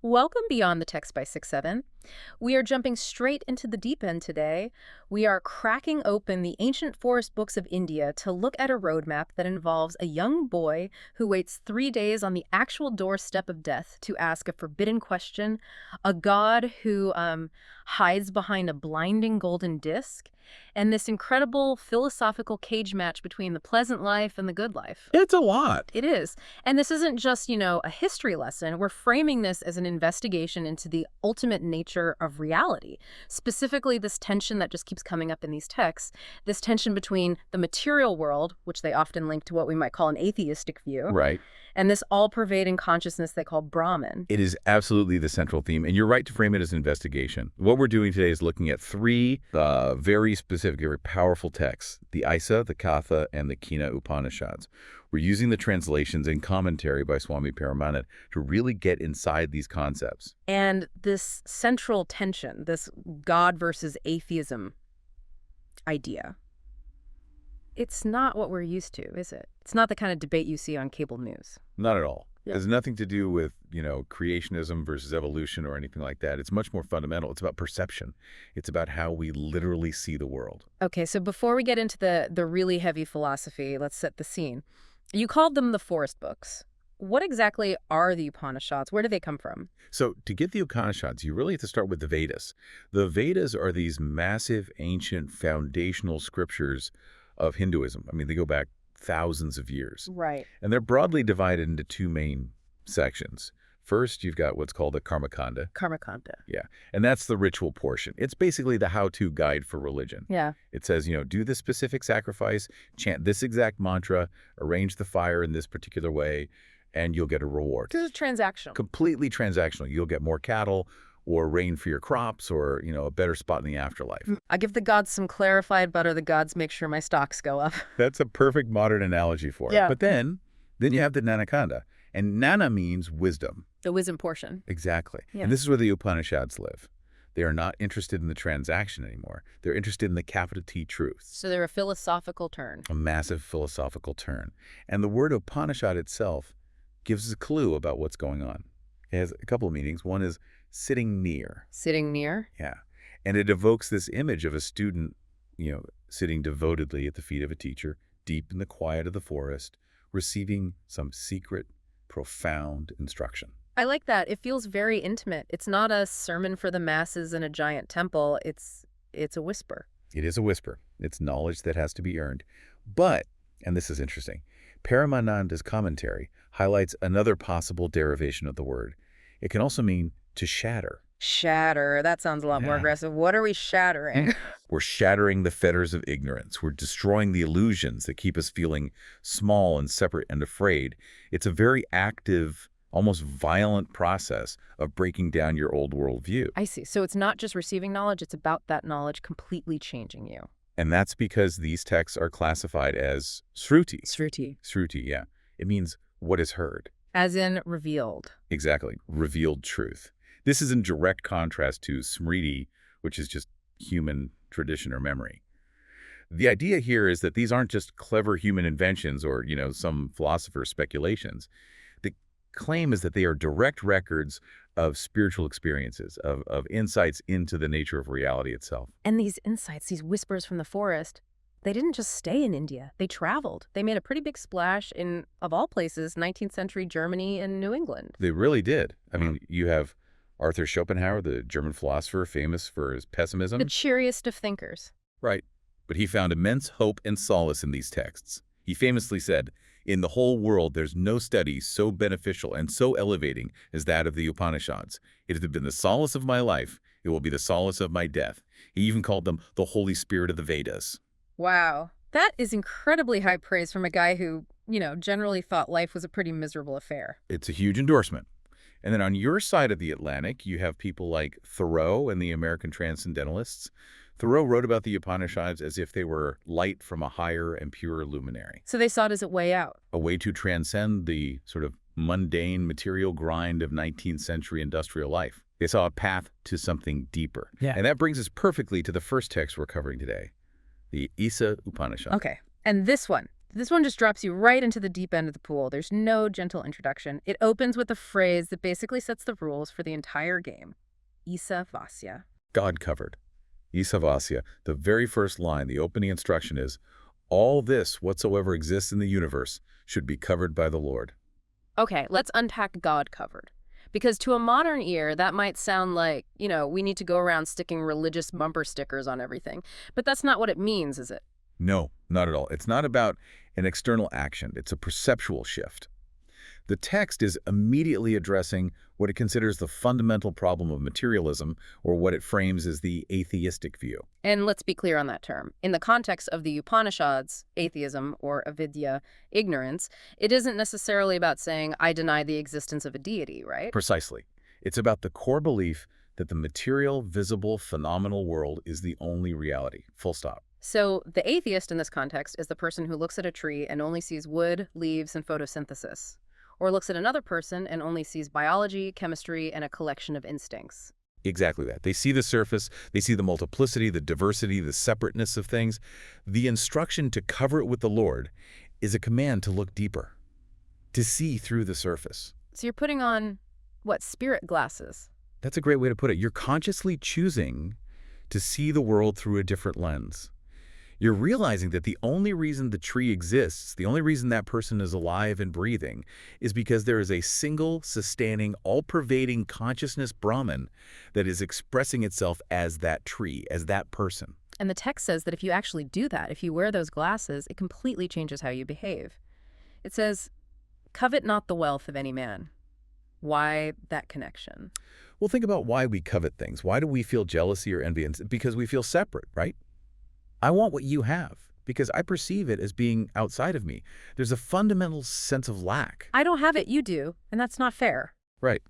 Welcome beyond the text by 6-7. We are jumping straight into the deep end today. We are cracking open the ancient forest books of India to look at a roadmap that involves a young boy who waits 3 days on the actual doorstep of death to ask a forbidden question, a god who hides behind a blinding golden disc, and this incredible philosophical cage match between the pleasant life and the good life. It's a lot. It is. And this isn't just, a history lesson. We're framing this as an investigation into the ultimate nature of reality, specifically this tension that just keeps coming up in these texts, this tension between the material world, which they often link to what we might call an atheistic view, Right. and this all-pervading consciousness they call Brahman. It is absolutely the central theme, and you're right to frame it as an investigation. What we're doing today is looking at three very specific, very powerful texts, the Isa, the Katha, and the Kina Upanishads. We're using the translations and commentary by Swami Paramanand to really get inside these concepts. And this central tension, this God versus atheism idea, it's not what we're used to, is it? It's not the kind of debate you see on cable news. Not at all. Yeah. It has nothing to do with, creationism versus evolution or anything like that. It's much more fundamental. It's about perception. It's about how we literally see the world. Okay, so before we get into the really heavy philosophy, let's set the scene. You called them the forest books. What exactly are the Upanishads? Where do they come from? So to get the Upanishads, you really have to start with the Vedas. The Vedas are these massive, ancient, foundational scriptures of Hinduism. I mean, they go back thousands of years. Right. And they're broadly divided into two main sections. First, you've got what's called the Karmakanda. Karmakanda. Yeah. And that's the ritual portion. It's basically the how-to guide for religion. Yeah. It says, do this specific sacrifice, chant this exact mantra, arrange the fire in this particular way, and you'll get a reward. This is transactional. Completely transactional. You'll get more cattle or rain for your crops or, a better spot in the afterlife. I give the gods some clarified butter. The gods make sure my stocks go up. That's a perfect modern analogy for it. Yeah. But then you have the Nanakanda. And Nana means wisdom. The wisdom portion. Exactly. Yeah. And this is where the Upanishads live. They are not interested in the transaction anymore. They're interested in the capital T truth. So they're a philosophical turn. A massive philosophical turn. And the word Upanishad itself gives us a clue about what's going on. It has a couple of meanings. One is sitting near. Sitting near? Yeah. And it evokes this image of a student, sitting devotedly at the feet of a teacher, deep in the quiet of the forest, receiving some secret, profound instruction. I like that. It feels very intimate. It's not a sermon for the masses in a giant temple. It's a whisper. It is a whisper. It's knowledge that has to be earned. But, and this is interesting, Paramananda's commentary highlights another possible derivation of the word. It can also mean to shatter. Shatter. That sounds a lot more Yeah. aggressive. What are we shattering? We're shattering the fetters of ignorance. We're destroying the illusions that keep us feeling small and separate and afraid. It's a very active, almost violent process of breaking down your old worldview. I see. So it's not just receiving knowledge. It's about that knowledge completely changing you. And that's because these texts are classified as sruti. Sruti. Sruti, yeah. It means what is heard. As in revealed. Exactly. Revealed truth. This is in direct contrast to smriti, which is just human tradition or memory. The idea here is that these aren't just clever human inventions or, some philosopher's speculations. The claim is that they are direct records of spiritual experiences, of insights into the nature of reality itself. And these insights, these whispers from the forest, they didn't just stay in India. They traveled. They made a pretty big splash in, of all places, 19th century Germany and New England. They really did. I mean, you have Arthur Schopenhauer, the German philosopher, famous for his pessimism. The cheeriest of thinkers. Right. But he found immense hope and solace in these texts. He famously said, "In the whole world, there's no study so beneficial and so elevating as that of the Upanishads. It has been the solace of my life. It will be the solace of my death." He even called them the Holy Spirit of the Vedas. Wow. That is incredibly high praise from a guy who, generally thought life was a pretty miserable affair. It's a huge endorsement. And then on your side of the Atlantic, you have people like Thoreau and the American Transcendentalists. Thoreau wrote about the Upanishads as if they were light from a higher and purer luminary, So they saw it as a way out. a way to transcend the sort of mundane material grind of 19th century industrial life. They saw a path to something deeper. Yeah. And that brings us perfectly to the first text we're covering today, the Isa Upanishad. Okay. And this one, This one just drops you right into the deep end of the pool. There's no gentle introduction. It opens with a phrase that basically sets the rules for the entire game. Isa Vasya. God covered. Isavasya, the very first line, the opening instruction is, all this whatsoever exists in the universe should be covered by the Lord. Okay, let's unpack God covered. Because to a modern ear, that might sound like, we need to go around sticking religious bumper stickers on everything. But that's not what it means, is it? No, not at all. It's not about an external action. It's a perceptual shift. The text is immediately addressing what it considers the fundamental problem of materialism, or what it frames as the atheistic view. And let's be clear on that term. In the context of the Upanishads, atheism, or avidya, ignorance, it isn't necessarily about saying, I deny the existence of a deity, right? Precisely. It's about the core belief that the material, visible, phenomenal world is the only reality. Full stop. So the atheist in this context is the person who looks at a tree and only sees wood, leaves, and photosynthesis. Or looks at another person and only sees biology, chemistry, and a collection of instincts. Exactly that. They see the surface, they see the multiplicity, the diversity, the separateness of things. The instruction to cover it with the Lord is a command to look deeper, to see through the surface. So you're putting on, spirit glasses? That's a great way to put it. You're consciously choosing to see the world through a different lens. You're realizing that the only reason the tree exists, the only reason that person is alive and breathing, is because there is a single, sustaining, all-pervading consciousness Brahman that is expressing itself as that tree, as that person. And the text says that if you actually do that, if you wear those glasses, it completely changes how you behave. It says, covet not the wealth of any man. Why that connection? Well, think about why we covet things. Why do we feel jealousy or envy? Because we feel separate, right? I want what you have because I perceive it as being outside of me. There's a fundamental sense of lack. I don't have it, you do, and that's not fair. Right.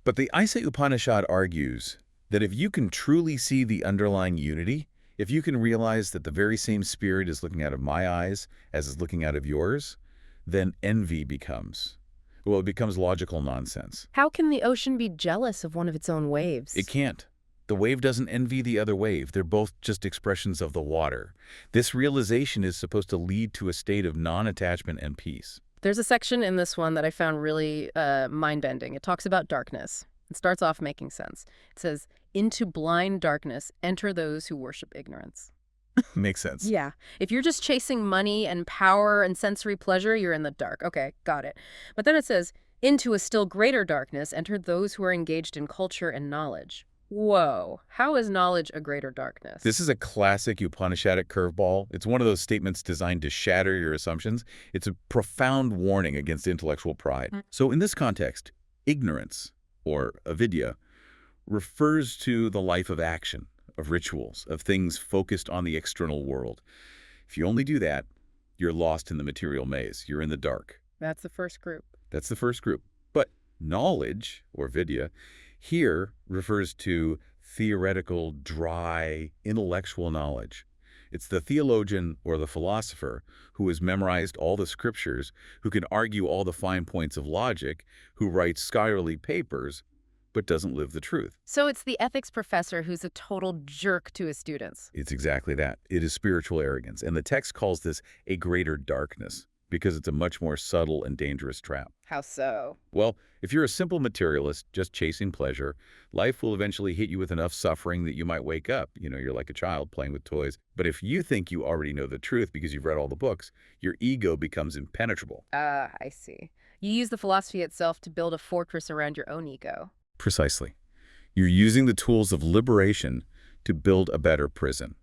But the Isa Upanishad argues that if you can truly see the underlying unity, if you can realize that the very same spirit is looking out of my eyes as is looking out of yours, then envy becomes, it becomes logical nonsense. How can the ocean be jealous of one of its own waves? It can't. The wave doesn't envy the other wave. They're both just expressions of the water. This realization is supposed to lead to a state of non-attachment and peace. There's a section in this one that I found really mind-bending. It talks about darkness. It starts off making sense. It says, into blind darkness enter those who worship ignorance. Makes sense. Yeah. If you're just chasing money and power and sensory pleasure, you're in the dark. Okay, got it. But then it says, into a still greater darkness enter those who are engaged in culture and knowledge. Whoa, how is knowledge a greater darkness? This is a classic Upanishadic curveball. It's one of those statements designed to shatter your assumptions. It's a profound warning against intellectual pride. So in this context, ignorance, or avidya, refers to the life of action, of rituals, of things focused on the external world. If you only do that, you're lost in the material maze. You're in the dark. That's the first group. That's the first group. But knowledge, or vidya, here refers to theoretical, dry, intellectual knowledge. It's the theologian or the philosopher who has memorized all the scriptures, who can argue all the fine points of logic, who writes scholarly papers, but doesn't live the truth. So it's the ethics professor who's a total jerk to his students. It's exactly that. It is spiritual arrogance. And the text calls this a greater darkness, because it's a much more subtle and dangerous trap. How so? Well, if you're a simple materialist just chasing pleasure, life will eventually hit you with enough suffering that you might wake up. You're like a child playing with toys. But if you think you already know the truth because you've read all the books, your ego becomes impenetrable. I see. You use the philosophy itself to build a fortress around your own ego. Precisely. You're using the tools of liberation to build a better prison.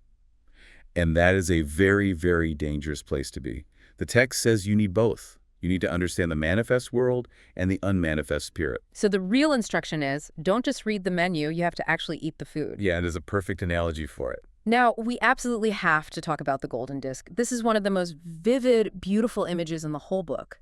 And that is a very, very dangerous place to be. The text says you need both. You need to understand the manifest world and the unmanifest spirit. So the real instruction is, don't just read the menu, you have to actually eat the food. Yeah, it is a perfect analogy for it. Now, we absolutely have to talk about the golden disc. This is one of the most vivid, beautiful images in the whole book.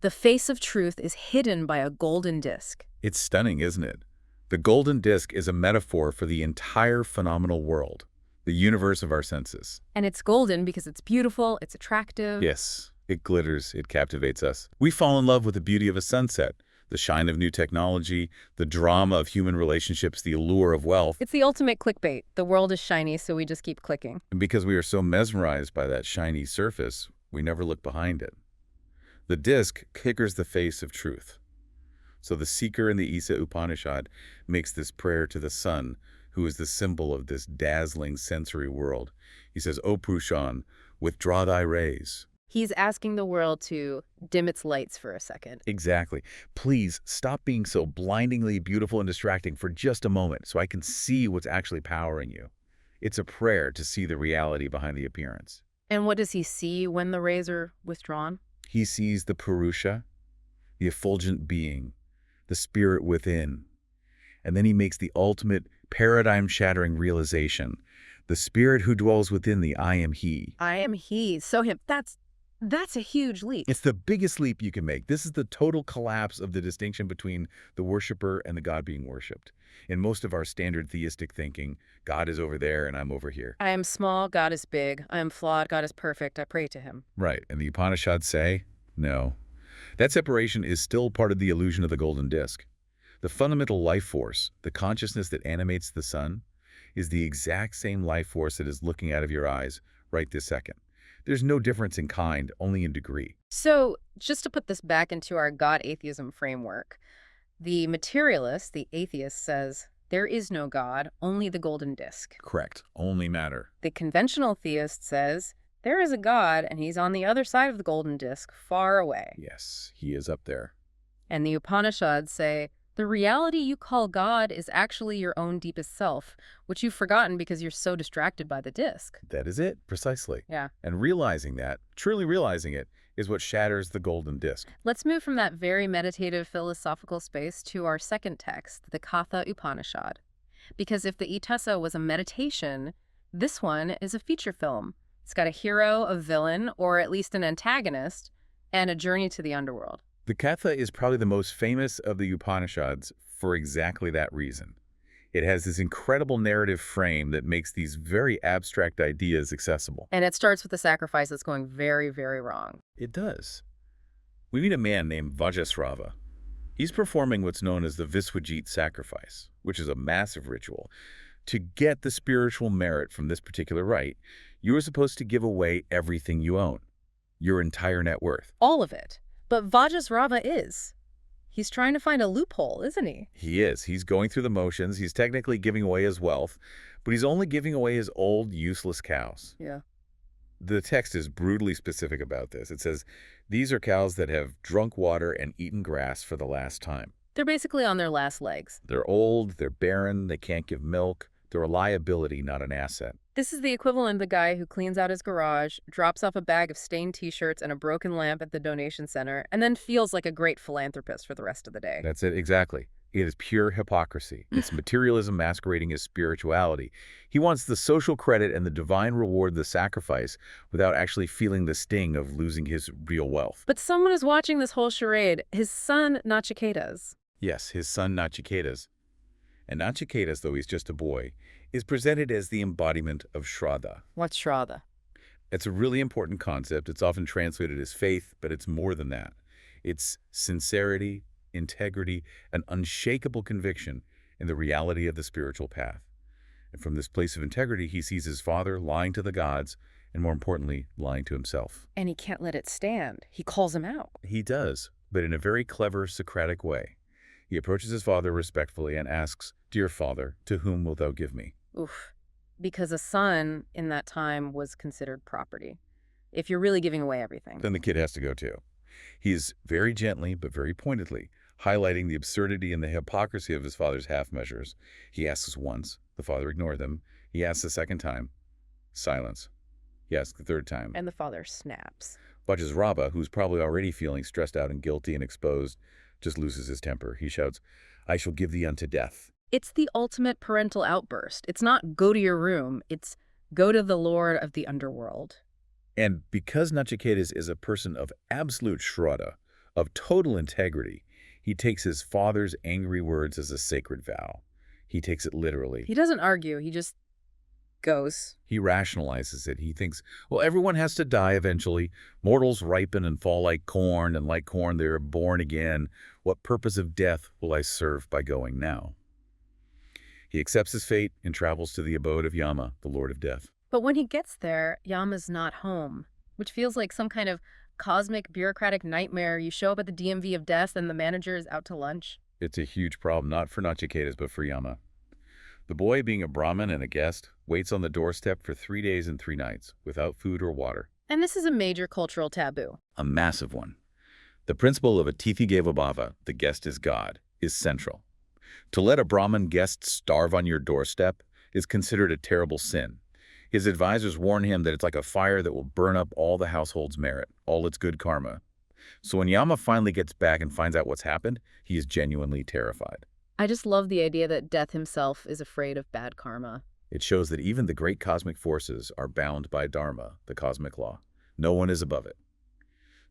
The face of truth is hidden by a golden disc. It's stunning, isn't it? The golden disc is a metaphor for the entire phenomenal world, the universe of our senses. And it's golden because it's beautiful, it's attractive. Yes, it glitters, it captivates us. We fall in love with the beauty of a sunset, the shine of new technology, the drama of human relationships, the allure of wealth. It's the ultimate clickbait. The world is shiny, so we just keep clicking. And because we are so mesmerized by that shiny surface, We never look behind it. The disc kickers the face of truth. So the seeker in the Isa Upanishad makes this prayer to the sun, who is the symbol of this dazzling sensory world. He says, O Prushan, withdraw thy rays. He's asking the world to dim its lights for a second. Exactly. Please stop being so blindingly beautiful and distracting for just a moment so I can see what's actually powering you. It's a prayer to see the reality behind the appearance. And what does he see when the rays are withdrawn? He sees the Purusha, the effulgent being, the spirit within. And then he makes the ultimate paradigm-shattering realization. The spirit who dwells within thee, I am he. I am he. So him. That's a huge leap. It's the biggest leap you can make. This is the total collapse of the distinction between the worshiper and the God being worshipped. In most of our standard theistic thinking, God is over there and I'm over here. I am small, God is big. I am flawed, God is perfect. I pray to him. Right. And the Upanishads say, no. That separation is still part of the illusion of the golden disk. The fundamental life force, the consciousness that animates the sun, is the exact same life force that is looking out of your eyes right this second. There's no difference in kind, only in degree. So, just to put this back into our God-atheism framework, the materialist, the atheist, says, there is no God, only the golden disk. Correct. Only matter. The conventional theist says, there is a God, and he's on the other side of the golden disk, far away. Yes, he is up there. And the Upanishads say, the reality you call God is actually your own deepest self, which you've forgotten because you're so distracted by the disk. That is it, precisely. Yeah. And realizing that, truly realizing it, is what shatters the golden disk. Let's move from that very meditative philosophical space to our second text, the Katha Upanishad. Because if the Itassa was a meditation, this one is a feature film. It's got a hero, a villain, or at least an antagonist, and a journey to the underworld. The Katha is probably the most famous of the Upanishads for exactly that reason. It has this incredible narrative frame that makes these very abstract ideas accessible. And it starts with a sacrifice that's going very, very wrong. It does. We meet a man named Vajrasrava. He's performing what's known as the Viswajit sacrifice, which is a massive ritual. To get the spiritual merit from this particular rite, you are supposed to give away everything you own, your entire net worth. All of it. But Vajrasrava is. He's trying to find a loophole, isn't he? He is. He's going through the motions. He's technically giving away his wealth, but he's only giving away his old, useless cows. Yeah. The text is brutally specific about this. It says, these are cows that have drunk water and eaten grass for the last time. They're basically on their last legs. They're old, they're barren, they can't give milk. They're a liability, not an asset. This is the equivalent of the guy who cleans out his garage, drops off a bag of stained t-shirts and a broken lamp at the donation center, and then feels like a great philanthropist for the rest of the day. That's it, exactly. It is pure hypocrisy. It's materialism masquerading as spirituality. He wants the social credit and the divine reward of the sacrifice without actually feeling the sting of losing his real wealth. But someone is watching this whole charade, his son, Nachiketas. Yes, his son Nachiketas. And Nachiketas, though he's just a boy, is presented as the embodiment of Shraddha. What's Shraddha? It's a really important concept. It's often translated as faith, but it's more than that. It's sincerity, integrity, and unshakable conviction in the reality of the spiritual path. And from this place of integrity, he sees his father lying to the gods, and more importantly, lying to himself. And he can't let it stand. He calls him out. He does, but in a very clever Socratic way. He approaches his father respectfully and asks, Dear father, to whom wilt thou give me? Oof. Because a son in that time was considered property. If you're really giving away everything. Then the kid has to go too. He is very gently but very pointedly highlighting the absurdity and the hypocrisy of his father's half measures. He asks once, the father ignored them. He asks a second time, silence. He asks the third time. And the father snaps. Vajrasrava, who's probably already feeling stressed out and guilty and exposed, just loses his temper. He shouts, I shall give thee unto death. It's the ultimate parental outburst. It's not go to your room. It's go to the Lord of the underworld. And because Nachiketas is a person of absolute shraddha, of total integrity, he takes his father's angry words as a sacred vow. He takes it literally. He doesn't argue. He just goes. He rationalizes it. He thinks, well, everyone has to die eventually. Mortals ripen and fall like corn, and like corn they are born again. What purpose of death will I serve by going now? He accepts his fate and travels to the abode of Yama, the Lord of Death. But when he gets there, Yama's not home. which feels like some kind of cosmic bureaucratic nightmare. You show up at the DMV of death and the manager is out to lunch. It's a huge problem, not for Nachiketas, but for Yama. The boy, being a Brahmin and a guest, waits on the doorstep for 3 days and 3 nights, without food or water. And this is a major cultural taboo. A massive one. The principle of Atithi Deva Bhava, the guest is God, is central. To let a Brahmin guest starve on your doorstep is considered a terrible sin. His advisors warn him that it's like a fire that will burn up all the household's merit, all its good karma. So when Yama finally gets back and finds out what's happened, he is genuinely terrified. I just love the idea that death himself is afraid of bad karma. It shows that even the great cosmic forces are bound by Dharma, the cosmic law. No one is above it.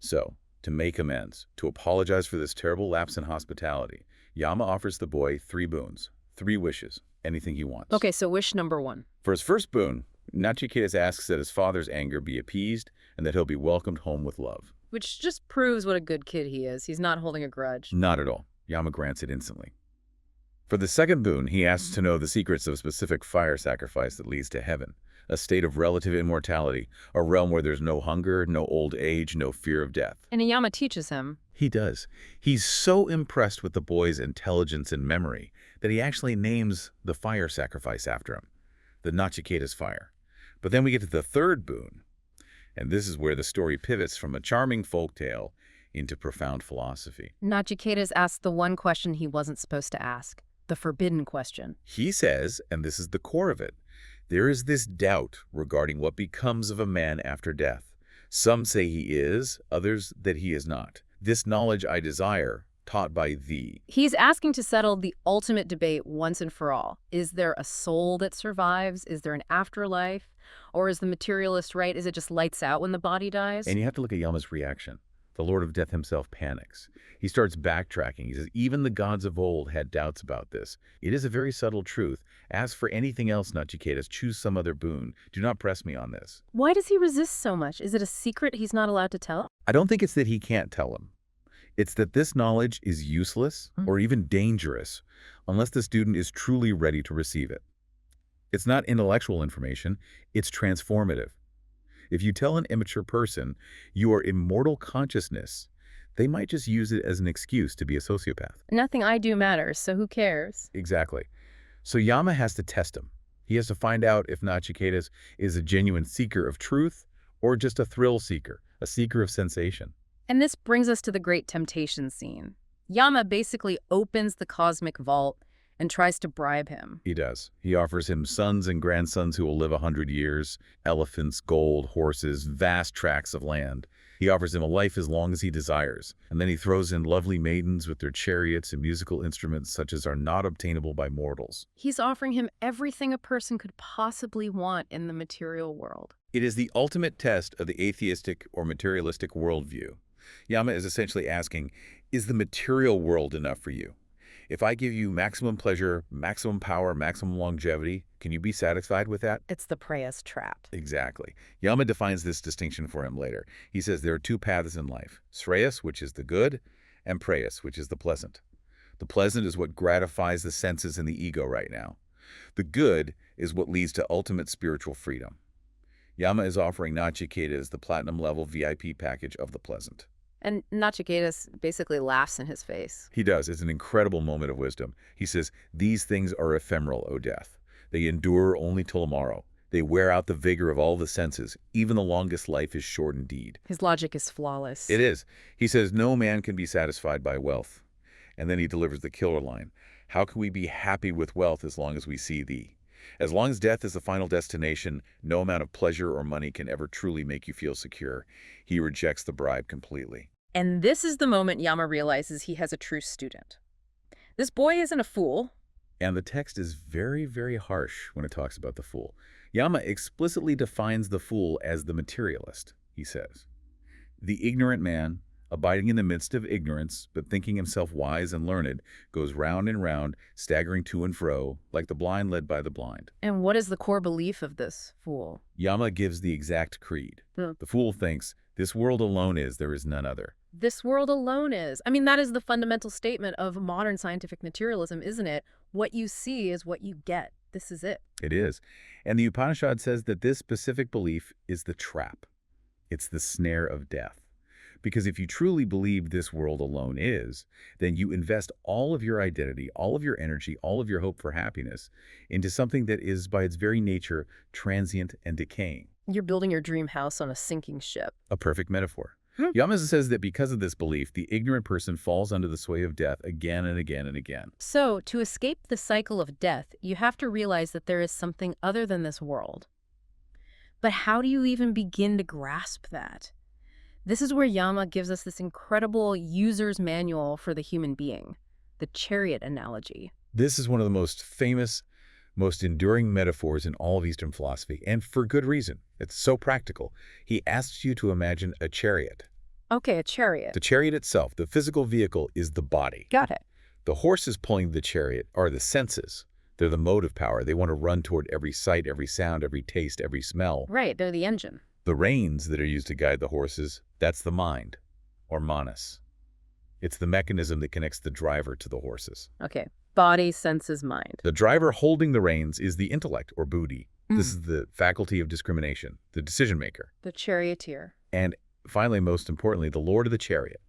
So, to make amends, to apologize for this terrible lapse in hospitality, Yama offers the boy 3 boons, 3 wishes, anything he wants. Okay, so wish number 1. For his first boon, Nachiketas asks that his father's anger be appeased and that he'll be welcomed home with love. Which just proves what a good kid he is. He's not holding a grudge. Not at all. Yama grants it instantly. For the second boon, he asks to know the secrets of a specific fire sacrifice that leads to heaven, a state of relative immortality, a realm where there's no hunger, no old age, no fear of death. And Yama teaches him. He does. He's so impressed with the boy's intelligence and memory that he actually names the fire sacrifice after him, the Nachiketas fire. But then we get to the third boon, and this is where the story pivots from a charming folktale into profound philosophy. Nachiketas asks the one question he wasn't supposed to ask, the forbidden question. He says, and this is the core of it, there is this doubt regarding what becomes of a man after death. Some say he is, others that he is not. This knowledge I desire, taught by thee. He's asking to settle the ultimate debate once and for all. Is there a soul that survives? Is there an afterlife? Or is the materialist right? Is it just lights out when the body dies? And you have to look at Yama's reaction. The Lord of Death himself panics. He starts backtracking. He says, even the gods of old had doubts about this. It is a very subtle truth. As for anything else, Nachiketas, choose some other boon. Do not press me on this. Why does he resist so much? Is it a secret he's not allowed to tell? I don't think it's that he can't tell him. It's that this knowledge is useless or even dangerous unless the student is truly ready to receive it. It's not intellectual information, it's transformative. If you tell an immature person you are immortal consciousness, they might just use it as an excuse to be a sociopath. Nothing I do matters, so who cares? Exactly. So Yama has to test him. He has to find out if Nachiketas is a genuine seeker of truth or just a thrill seeker, a seeker of sensation. And this brings us to the great temptation scene. Yama basically opens the cosmic vault and tries to bribe him. He does. He offers him sons and grandsons who will live 100 years, elephants, gold, horses, vast tracts of land. He offers him a life as long as he desires, and then he throws in lovely maidens with their chariots and musical instruments such as are not obtainable by mortals. He's offering him everything a person could possibly want in the material world. It is the ultimate test of the atheistic or materialistic worldview. Yama is essentially asking, is the material world enough for you? If I give you maximum pleasure, maximum power, maximum longevity, can you be satisfied with that? It's the preyas trap. Exactly. Yama defines this distinction for him later. He says there are 2 paths in life, Shreyas, which is the good, and Preyas, which is the pleasant. The pleasant is what gratifies the senses and the ego right now. The good is what leads to ultimate spiritual freedom. Yama is offering Nachiketas the platinum level VIP package of the pleasant. And Nachiketas basically laughs in his face. He does. It's an incredible moment of wisdom. He says, these things are ephemeral, O death. They endure only till tomorrow. They wear out the vigor of all the senses. Even the longest life is short indeed. His logic is flawless. It is. He says, no man can be satisfied by wealth. And then he delivers the killer line. How can we be happy with wealth as long as we see thee? As long as death is the final destination, no amount of pleasure or money can ever truly make you feel secure. He rejects the bribe completely. And this is the moment Yama realizes he has a true student. This boy isn't a fool. And the text is very, very harsh when it talks about the fool. Yama explicitly defines the fool as the materialist, he says. The ignorant man, abiding in the midst of ignorance, but thinking himself wise and learned, goes round and round, staggering to and fro, like the blind led by the blind. And what is the core belief of this fool? Yama gives the exact creed. The fool thinks, this world alone is, there is none other. This world alone is. I mean, that is the fundamental statement of modern scientific materialism, isn't it? What you see is what you get. This is it. It is. And the Upanishad says that this specific belief is the trap. It's the snare of death. Because if you truly believe this world alone is, then you invest all of your identity, all of your energy, all of your hope for happiness into something that is, by its very nature, transient and decaying. You're building your dream house on a sinking ship. A perfect metaphor. Hmm. Yamaz says that because of this belief, the ignorant person falls under the sway of death again and again and again. So, to escape the cycle of death, you have to realize that there is something other than this world. But how do you even begin to grasp that? This is where Yama gives us this incredible user's manual for the human being, the chariot analogy. This is one of the most famous, most enduring metaphors in all of Eastern philosophy, and for good reason. It's so practical. He asks you to imagine a chariot. Okay, a chariot. The chariot itself, the physical vehicle, is the body. Got it. The horses pulling the chariot are the senses. They're the motive power. They want to run toward every sight, every sound, every taste, every smell. Right, they're the engine. The reins that are used to guide the horses, that's the mind, or manas. It's the mechanism that connects the driver to the horses. Okay, body, senses, mind. The driver holding the reins is the intellect, or buddhi. This is the faculty of discrimination, the decision maker. The charioteer. And finally, most importantly, the lord of the chariot,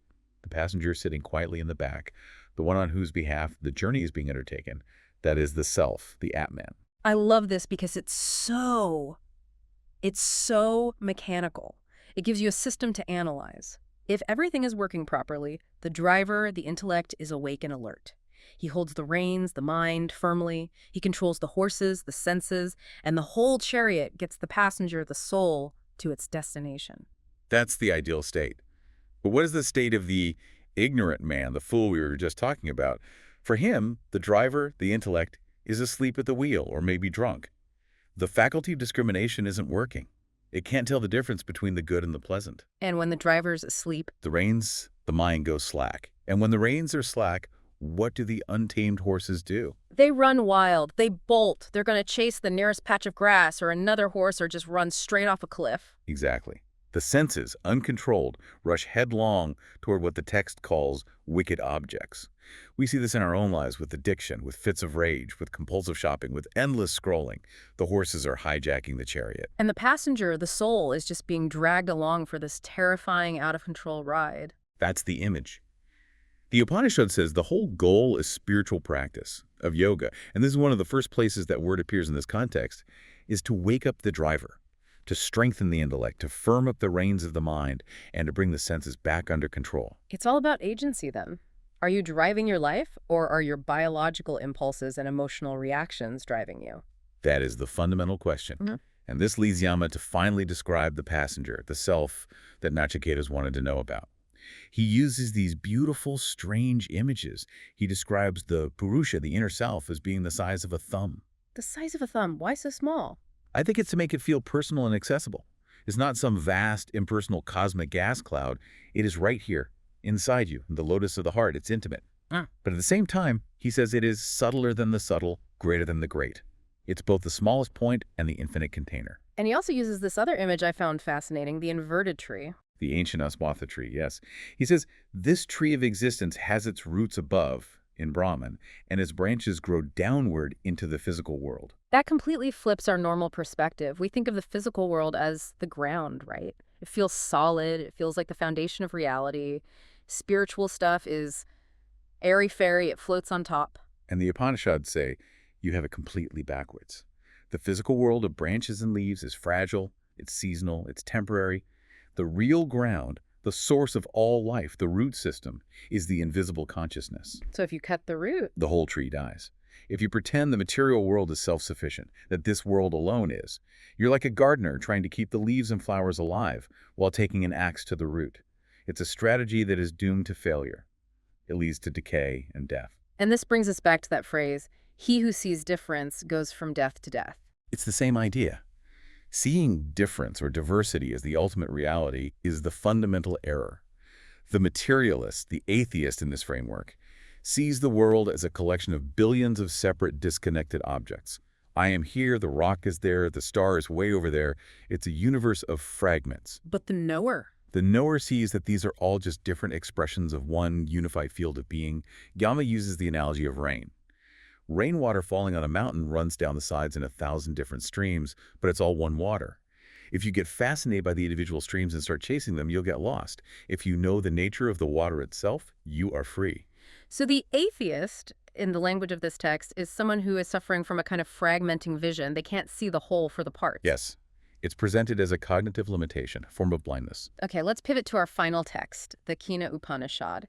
the passenger sitting quietly in the back, the one on whose behalf the journey is being undertaken. That is the self, the Atman. I love this because it's so mechanical. It gives you a system to analyze. If everything is working properly, the driver, the intellect, is awake and alert. He holds the reins, the mind, firmly. He controls the horses, the senses, and the whole chariot gets the passenger, the soul, to its destination. That's the ideal state. But what is the state of the ignorant man, the fool we were just talking about? For him, the driver, the intellect, is asleep at the wheel or maybe drunk. The faculty of discrimination isn't working. It can't tell the difference between the good and the pleasant. And when the driver's asleep, The reins, the mind goes slack. And when the reins are slack, what do the untamed horses do? they run wild. They bolt. They're going to chase the nearest patch of grass or another horse or just run straight off a cliff. Exactly. The senses, uncontrolled, rush headlong toward what the text calls wicked objects. We see this in our own lives with addiction, with fits of rage, with compulsive shopping, with endless scrolling. The horses are hijacking the chariot. And the passenger, the soul, is just being dragged along for this terrifying, out-of-control ride. That's the image. The Upanishad says the whole goal is spiritual practice of yoga, and this is one of the first places that word appears in this context, is to wake up the driver, to strengthen the intellect, to firm up the reins of the mind, and to bring the senses back under control. It's all about agency, then. Are you driving your life, or are your biological impulses and emotional reactions driving you? That is the fundamental question. Mhm. And this leads Yama to finally describe the passenger, the self that Nachiketa's wanted to know about. He uses these beautiful, strange images. He describes the Purusha, the inner self, as being the size of a thumb. The size of a thumb. Why so small? I think it's to make it feel personal and accessible. It's not some vast, impersonal cosmic gas cloud. It is right here, inside you, in the lotus of the heart. It's intimate. Ah. But at the same time, he says it is subtler than the subtle, greater than the great. It's both the smallest point and the infinite container. And he also uses this other image I found fascinating, the inverted tree. The ancient Aswatha tree, yes. He says, this tree of existence has its roots above, in Brahman, and its branches grow downward into the physical world. That completely flips our normal perspective. We think of the physical world as the ground, right? It feels solid. It feels like the foundation of reality. Spiritual stuff is airy-fairy. It floats on top. And the Upanishads say, you have it completely backwards. The physical world of branches and leaves is fragile, it's seasonal, it's temporary. The real ground, the source of all life, the root system, is the invisible consciousness. So if you cut the root, The whole tree dies. If you pretend the material world is self-sufficient, that this world alone is, you're like a gardener trying to keep the leaves and flowers alive while taking an axe to the root. It's a strategy that is doomed to failure. It leads to decay and death. and this brings us back to that phrase, he who sees difference goes from death to death. It's the same idea. Seeing difference or diversity as the ultimate reality is the fundamental error. The materialist, the atheist in this framework, sees the world as a collection of billions of separate, disconnected objects. I am here, the rock is there, the star is way over there. It's a universe of fragments. But the knower, The knower sees that these are all just different expressions of one unified field of being. Yama uses the analogy of rain. Rainwater falling on a mountain runs down the sides in 1,000 different streams, but it's all one water. If you get fascinated by the individual streams and start chasing them, you'll get lost. If you know the nature of the water itself, you are free. So the atheist, in the language of this text, is someone who is suffering from a kind of fragmenting vision. They can't see the whole for the parts. Yes, it's presented as a cognitive limitation, a form of blindness. Okay, let's pivot to our final text, the Kina Upanishad.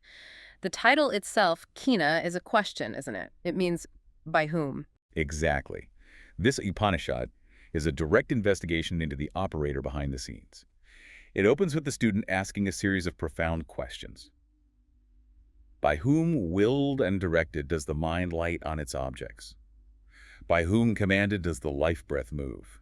The title itself, Kina, is a question, isn't it? It means by whom? Exactly. This Upanishad is a direct investigation into the operator behind the scenes. It opens with the student asking a series of profound questions. By whom willed and directed does the mind light on its objects? By whom commanded does the life breath move?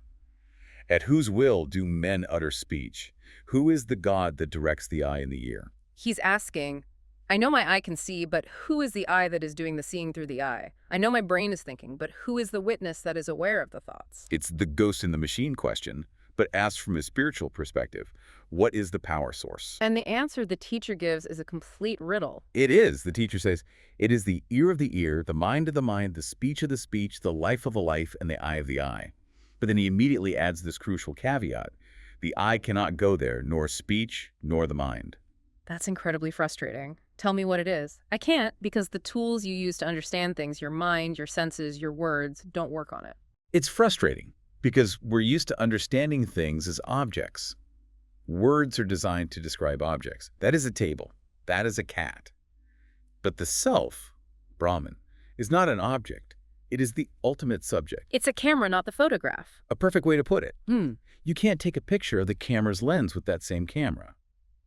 At whose will do men utter speech? Who is the God that directs the eye and the ear? He's asking, I know my eye can see, but who is the eye that is doing the seeing through the eye? I know my brain is thinking, but who is the witness that is aware of the thoughts? It's the ghost in the machine question, but asked from a spiritual perspective. What is the power source? And the answer the teacher gives is a complete riddle. It is, the teacher says, it is the ear of the ear, the mind of the mind, the speech of the speech, the life of the life, and the eye of the eye. But then he immediately adds this crucial caveat. The eye cannot go there, nor speech, nor the mind. That's incredibly frustrating. Tell me what it is. I can't, because the tools you use to understand things, your mind, your senses, your words, don't work on it. It's frustrating because we're used to understanding things as objects. Words are designed to describe objects. That is a table. That is a cat. But the self, Brahman, is not an object. It is the ultimate subject. It's a camera, not the photograph. A perfect way to put it. Hmm. You can't take a picture of the camera's lens with that same camera.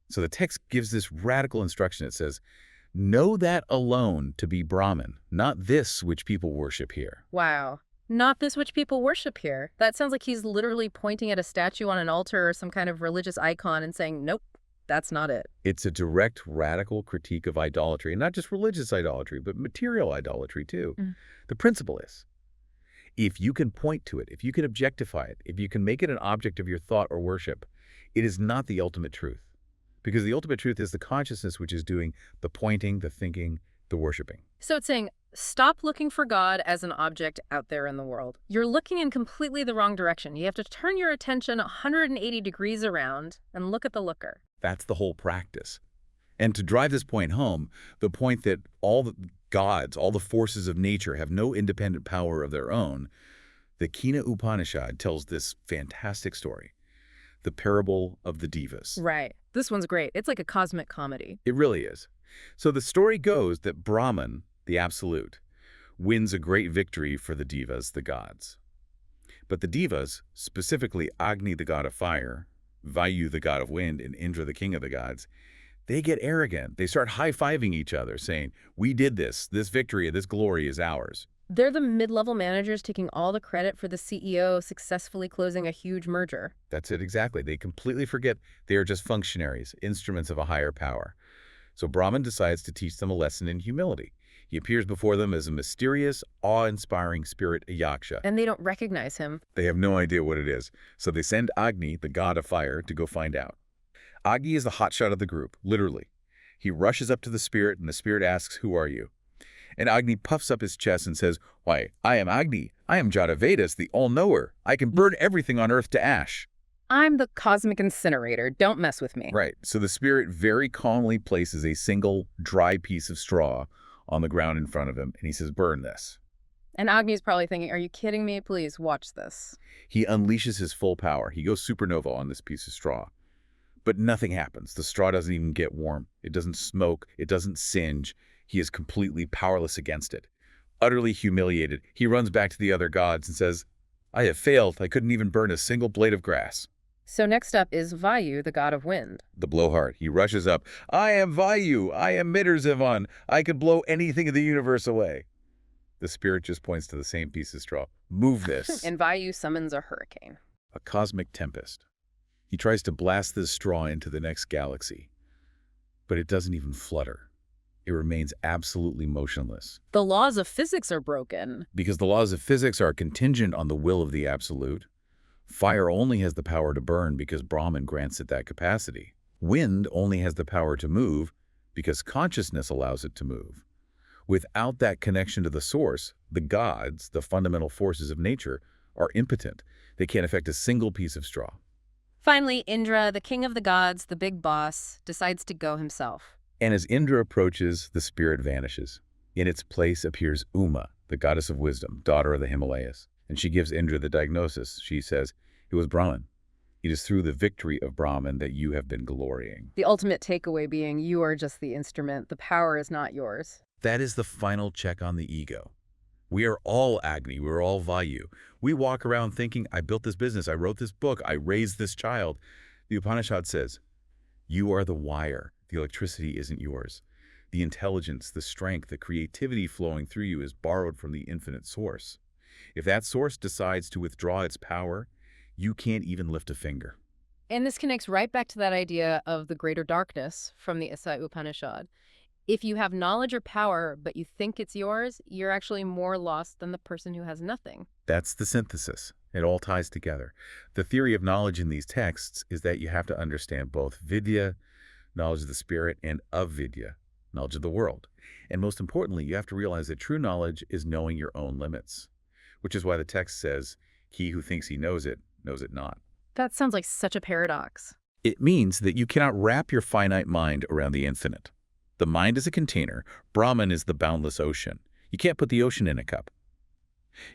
So the text gives this radical instruction. It says, know that alone to be Brahman, not this which people worship here. Wow. Not this which people worship here. That sounds like he's literally pointing at a statue on an altar or some kind of religious icon and saying, nope, that's not it. It's a direct, radical critique of idolatry, and not just religious idolatry, but material idolatry too. The principle is, if you can point to it, if you can objectify it, if you can make it an object of your thought or worship, it is not the ultimate truth. Because the ultimate truth is the consciousness which is doing the pointing, the thinking, the worshiping. So it's saying, stop looking for God as an object out there in the world. You're looking in completely the wrong direction. You have to turn your attention 180 degrees around and look at the looker. That's the whole practice. And to drive this point home, the point that all the gods, all the forces of nature have no independent power of their own, the Kina Upanishad tells this fantastic story. The parable of the divas. Right. This one's great. It's like a cosmic comedy. It really is. So the story goes that Brahman, the absolute, wins a great victory for the divas, the gods. But the divas, specifically Agni, the god of fire, Vayu, the god of wind, and Indra, the king of the gods, they get arrogant. They start high-fiving each other, saying, we did this victory, this glory is ours. They're the mid-level managers taking all the credit for the CEO successfully closing a huge merger. That's it, exactly. They completely forget they are just functionaries, instruments of a higher power. So Brahman decides to teach them a lesson in humility. He appears before them as a mysterious, awe-inspiring spirit, a yaksha. And they don't recognize him. They have no idea what it is. So they send Agni, the god of fire, to go find out. Agni is the hotshot of the group, literally. He rushes up to the spirit, and the spirit asks, who are you? And Agni puffs up his chest and says, why, I am Agni. I am Jatavedas, the all-knower. I can burn everything on earth to ash. I'm the cosmic incinerator. Don't mess with me. Right. So the spirit very calmly places a single dry piece of straw on the ground in front of him, and he says, burn this. And Agni's probably thinking, are you kidding me? Please watch this. He unleashes his full power. He goes supernova on this piece of straw. But nothing happens. The straw doesn't even get warm. It doesn't smoke. It doesn't singe. He is completely powerless against it. Utterly humiliated, he runs back to the other gods and says, I have failed. I couldn't even burn a single blade of grass. So next up is Vayu, the god of wind. The blowhard. He rushes up. I am Vayu. I am Midderzivan. I can blow anything in the universe away. The spirit just points to the same piece of straw. Move this. And Vayu summons a hurricane. A cosmic tempest. He tries to blast this straw into the next galaxy. But it doesn't even flutter. It remains absolutely motionless. The laws of physics are broken. Because the laws of physics are contingent on the will of the absolute. Fire only has the power to burn because Brahman grants it that capacity. Wind only has the power to move because consciousness allows it to move. Without that connection to the source, the gods, the fundamental forces of nature, are impotent. They can't affect a single piece of straw. Finally, Indra, the king of the gods, the big boss, decides to go himself. And as Indra approaches, the spirit vanishes. In its place appears Uma, the goddess of wisdom, daughter of the Himalayas. And she gives Indra the diagnosis. She says, "It was Brahman. It is through the victory of Brahman that you have been glorying." The ultimate takeaway being you are just the instrument. The power is not yours. That is the final check on the ego. We are all Agni. We're all Vayu. We walk around thinking, I built this business, I wrote this book, I raised this child. The Upanishad says, you are the wire. The electricity isn't yours. The intelligence, the strength, the creativity flowing through you is borrowed from the infinite source. If that source decides to withdraw its power, you can't even lift a finger. And this connects right back to that idea of the greater darkness from the Isai Upanishad. If you have knowledge or power, but you think it's yours, you're actually more lost than the person who has nothing. That's the synthesis. It all ties together. The theory of knowledge in these texts is that you have to understand both vidya, knowledge of the spirit, and avidya, knowledge of the world. And most importantly, you have to realize that true knowledge is knowing your own limits, which is why the text says, he who thinks he knows it not. That sounds like such a paradox. It means that you cannot wrap your finite mind around the infinite. The mind is a container. Brahman is the boundless ocean. You can't put the ocean in a cup.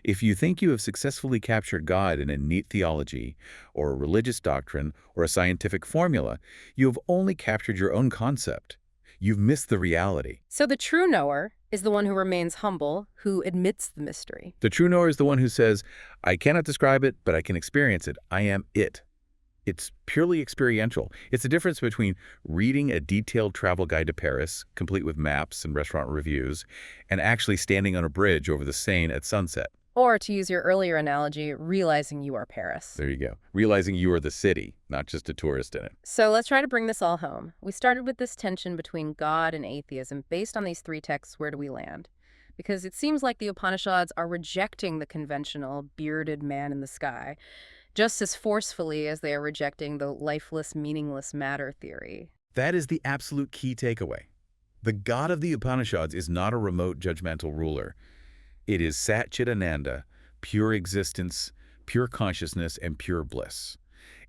If you think you have successfully captured God in a neat theology, or a religious doctrine, or a scientific formula, you have only captured your own concept. You've missed the reality. So the true knower is the one who remains humble, who admits the mystery. The true knower is the one who says, I cannot describe it, but I can experience it. I am it. It's purely experiential. It's the difference between reading a detailed travel guide to Paris, complete with maps and restaurant reviews, and actually standing on a bridge over the Seine at sunset. Or, to use your earlier analogy, realizing you are Paris. There you go. Realizing you are the city, not just a tourist in it. So let's try to bring this all home. We started with this tension between God and atheism. Based on these three texts, where do we land? Because it seems like the Upanishads are rejecting the conventional bearded man in the sky, just as forcefully as they are rejecting the lifeless, meaningless matter theory. That is the absolute key takeaway. The God of the Upanishads is not a remote judgmental ruler. It is Sat Chit Ananda, pure existence, pure consciousness, and pure bliss.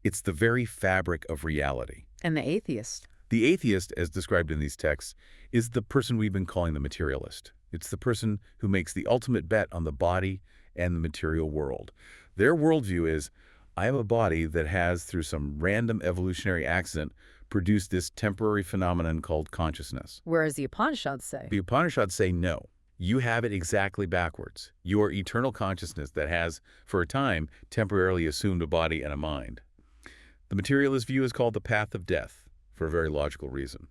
It's the very fabric of reality. And the atheist? The atheist, as described in these texts, is the person we've been calling the materialist. It's the person who makes the ultimate bet on the body and the material world. Their worldview is, I am a body that has, through some random evolutionary accident, produced this temporary phenomenon called consciousness. Whereas the Upanishads say? The Upanishads say no. You have it exactly backwards. You are eternal consciousness that has, for a time, temporarily assumed a body and a mind. The materialist view is called the path of death, for a very logical reason.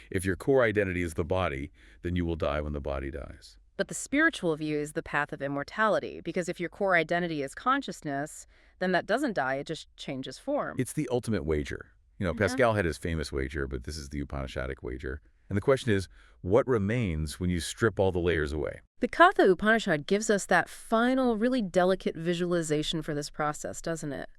If your core identity is the body, then you will die when the body dies. But the spiritual view is the path of immortality, because if your core identity is consciousness, then that doesn't die, it just changes form. It's the ultimate wager. Pascal had his famous wager, but this is the Upanishadic wager. And the question is, what remains when you strip all the layers away? The Katha Upanishad gives us that final, really delicate visualization for this process, doesn't it?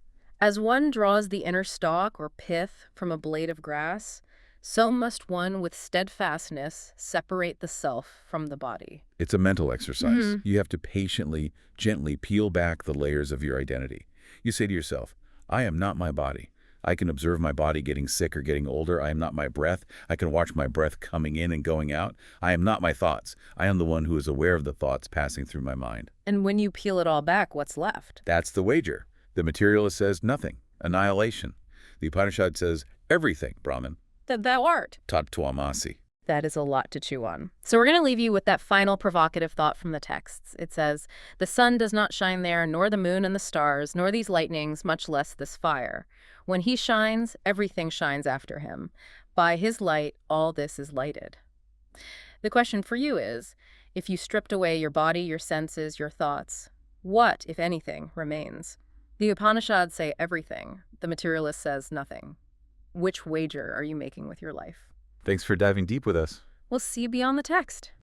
As one draws the inner stalk or pith from a blade of grass, so must one with steadfastness separate the self from the body. It's a mental exercise. You have to patiently, gently peel back the layers of your identity. You say to yourself, I am not my body. I can observe my body getting sick or getting older. I am not my breath. I can watch my breath coming in and going out. I am not my thoughts. I am the one who is aware of the thoughts passing through my mind. And when you peel it all back, what's left? That's the wager. The materialist says nothing, annihilation. The Upanishad says everything, Brahman. That thou art. Tat tvamasi. That is a lot to chew on. So we're going to leave you with that final provocative thought from the texts. It says, the sun does not shine there, nor the moon and the stars, nor these lightnings, much less this fire. When he shines, everything shines after him. By his light, all this is lighted. The question for you is, if you stripped away your body, your senses, your thoughts, what, if anything, remains? The Upanishads say everything. The materialist says nothing. Which wager are you making with your life? Thanks for diving deep with us. We'll see you beyond the text.